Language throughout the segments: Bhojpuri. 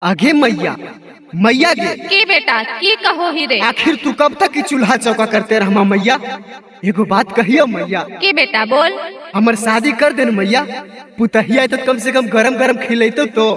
आगे मैया मैया गे की बेटा की कहो ही रे। आखिर तू कब तक की चूल्हा चौका करते रह मैया। एगो बात कहियो मैया, की बेटा बोल। हमर शादी कर दे मैया। पुतहिया तो कम से कम गरम गरम खिलेतो तो।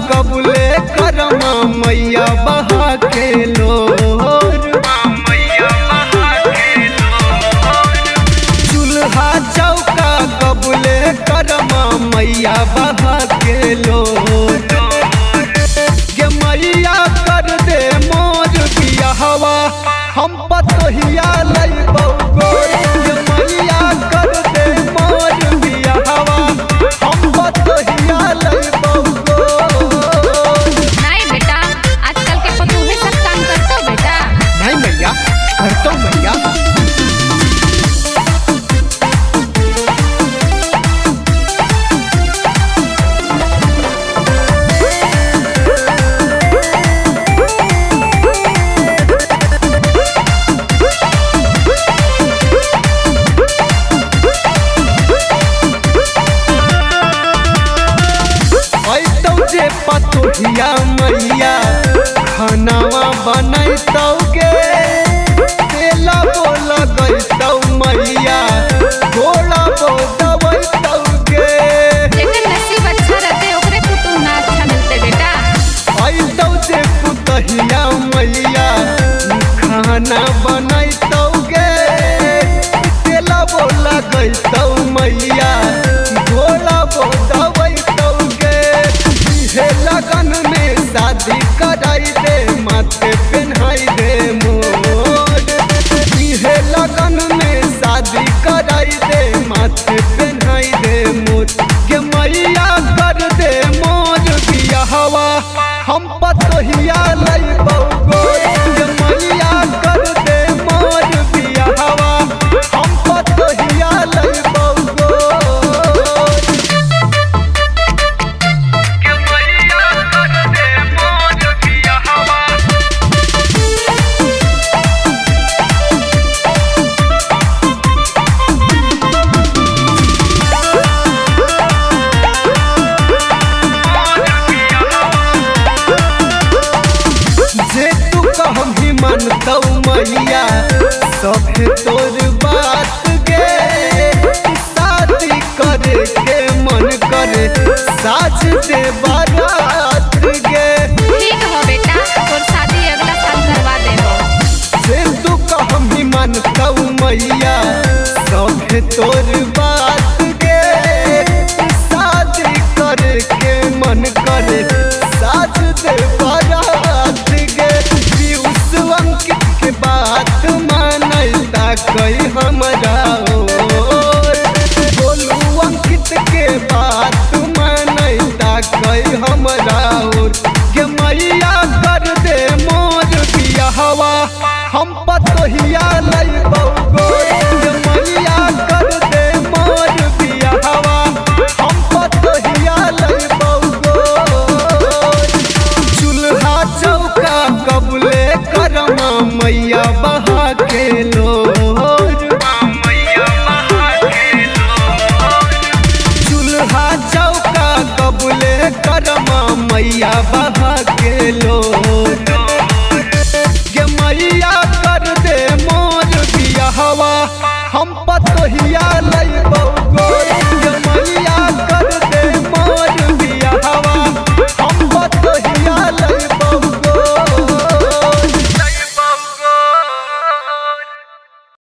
कबूले करमा मैया बहा के लोर, चूल्हा चौका कबूले करमा मैया बहा के लोर। गे मैया कर दे मोर बियाहवा, हम पतोहिया लइबौ गोर। गे मैया कर दे मोर बियाहवा, हम पतोहिया लइबौ करतो मैया। जे पतोहिया मैया खानावा बनैतौ गे, तेला बोल गैतौ मैया, घोड़ा बोलतौ गे। जेकर नसीब अच्छा रहते ओकरे पुतु ना अच्छा मिलते बेटा। ऐतौ जे पुतहिया मैया खाना बनैतौ गे, तेला बोल गैतौ मैया, घोड़ा बोलतौ गे। हे लगन में शादी कराई दे, माथे पहनाई दे मोर। हे लगन में शादी कराई दे, माथे पहनाई दे मोर। गे मैया कर दे मोर बियाहवा, हम पतोहिया लइबौ गोर। गे मैया कर दे मोर बियाहवा, हम पतोहिया लइबौ गोर। जे तू कहम ही मानतौ मैया, सभे तोर बात गे। शादी करे के मन करे, साज दे बारात गे। ठीक हो बेटा, और शादी अगला साल करवा देबो। जे तू कहम ही मानतौ मैया, सभे तोर बात गे। शादी करे के मन करे, साज दे बारात गे। अंकित के बात मानता कई हमरा ओर, बोलू अंकित के बात मानता कई हमरा ओर। गे मैया कर दे मोर बियाहवा, हम पतोहिया लइबौ गोर। गे मैया कर दे मोर बियाहवा, हम पतोहिया लइबौ गोर। चूल्हा चौका कबूले करमा मैया बहा के लोर, चूल्हा चौका कबूले करमा मैया बहा के लोर। गे मैया कर दे मोर बियाहवा, हम पतोहिया लइबौ